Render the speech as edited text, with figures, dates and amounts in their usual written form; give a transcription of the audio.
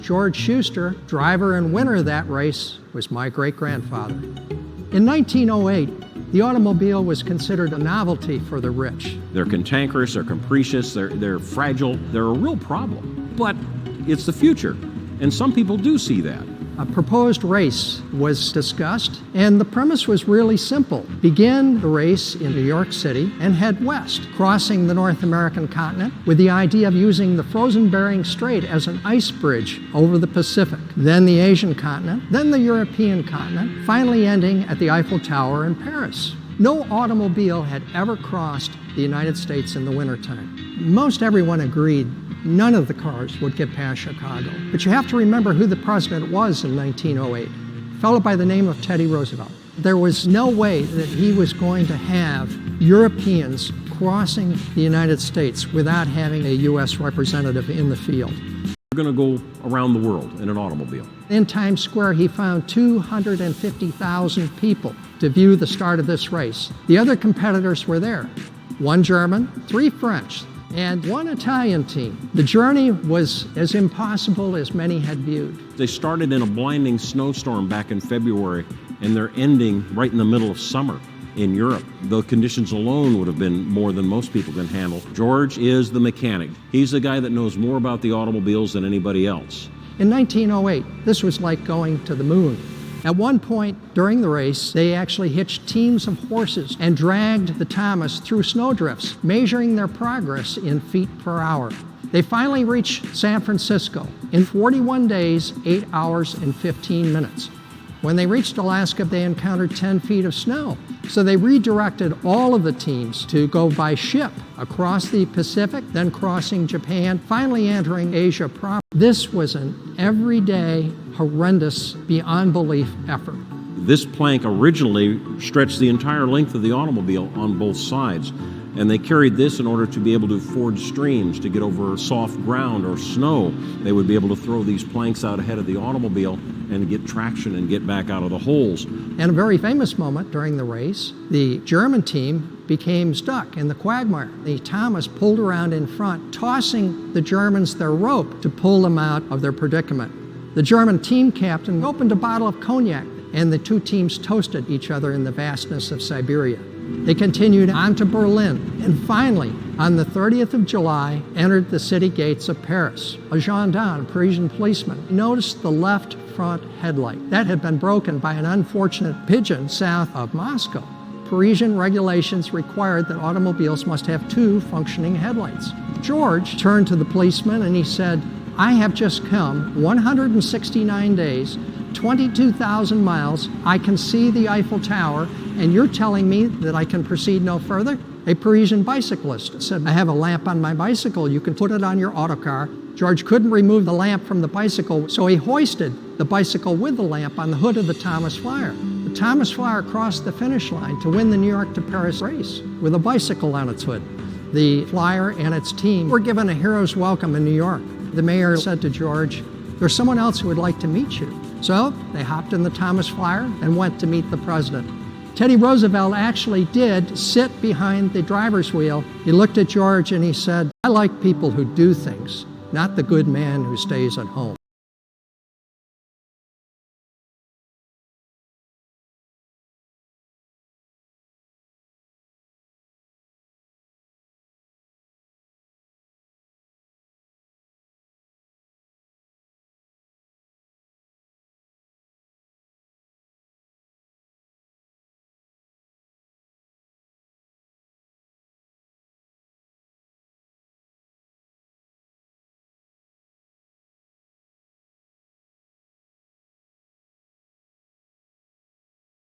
George Schuster, driver and winner of that race, was my great-grandfather. In 1908, the automobile was considered a novelty for the rich. They're cantankerous, they're capricious, they're fragile, they're a real problem. But it's the future, and some people do see that. A proposed race was discussed, and the premise was really simple. Begin the race in New York City and head west, crossing the North American continent with the idea of using the frozen Bering Strait as an ice bridge over the Pacific, then the Asian continent, then the European continent, finally ending at the Eiffel Tower in Paris. No automobile had ever crossed the United States in the wintertime. Most everyone agreed none of the cars would get past Chicago. But you have to remember who the president was in 1908, a fellow by the name of Teddy Roosevelt. There was no way that he was going to have Europeans crossing the United States without having a U.S. representative in the field. We're going to go around the world in an automobile. In Times Square, he found 250,000 people to view the start of this race. The other competitors were there. One German, 3 French, and 1 Italian team. The journey was as impossible as many had viewed. They started in a blinding snowstorm back in February, and they're ending right in the middle of summer in Europe. The conditions alone would have been more than most people can handle. George is the mechanic. He's the guy that knows more about the automobiles than anybody else. In 1908, this was like going to the moon. At one point during the race, they actually hitched teams of horses and dragged the Thomas through snowdrifts, measuring their progress in feet per hour. They finally reached San Francisco in 41 days, 8 hours, and 15 minutes. When they reached Alaska, they encountered 10 feet of snow. So they redirected all of the teams to go by ship across the Pacific, then crossing Japan, finally entering Asia proper. This was an everyday, horrendous, beyond belief effort. This plank originally stretched the entire length of the automobile on both sides, and they carried this in order to be able to ford streams, to get over soft ground or snow. They would be able to throw these planks out ahead of the automobile and get traction and get back out of the holes. And a very famous moment during the race, the German team became stuck in the quagmire. The Thomas pulled around in front, tossing the Germans their rope to pull them out of their predicament. The German team captain opened a bottle of cognac, and the two teams toasted each other in the vastness of Siberia. They continued on to Berlin, and finally, on the 30th of July, entered the city gates of Paris. A gendarme, a Parisian policeman, noticed the left front headlight. That had been broken by an unfortunate pigeon south of Moscow. Parisian regulations required that automobiles must have 2 functioning headlights. George turned to the policeman and he said, "I have just come 169 days, 22,000 miles. I can see the Eiffel Tower, and you're telling me that I can proceed no further?" A Parisian bicyclist said, "I have a lamp on my bicycle. You can put it on your autocar." George couldn't remove the lamp from the bicycle, so he hoisted the bicycle with the lamp on the hood of the Thomas Flyer. The Thomas Flyer crossed the finish line to win the New York to Paris race with a bicycle on its hood. The Flyer and its team were given a hero's welcome in New York. The mayor said to George, "There's someone else who would like to meet you." So they hopped in the Thomas Flyer and went to meet the president. Teddy Roosevelt actually did sit behind the driver's wheel. He looked at George and he said, "I like people who do things, not the good man who stays at home."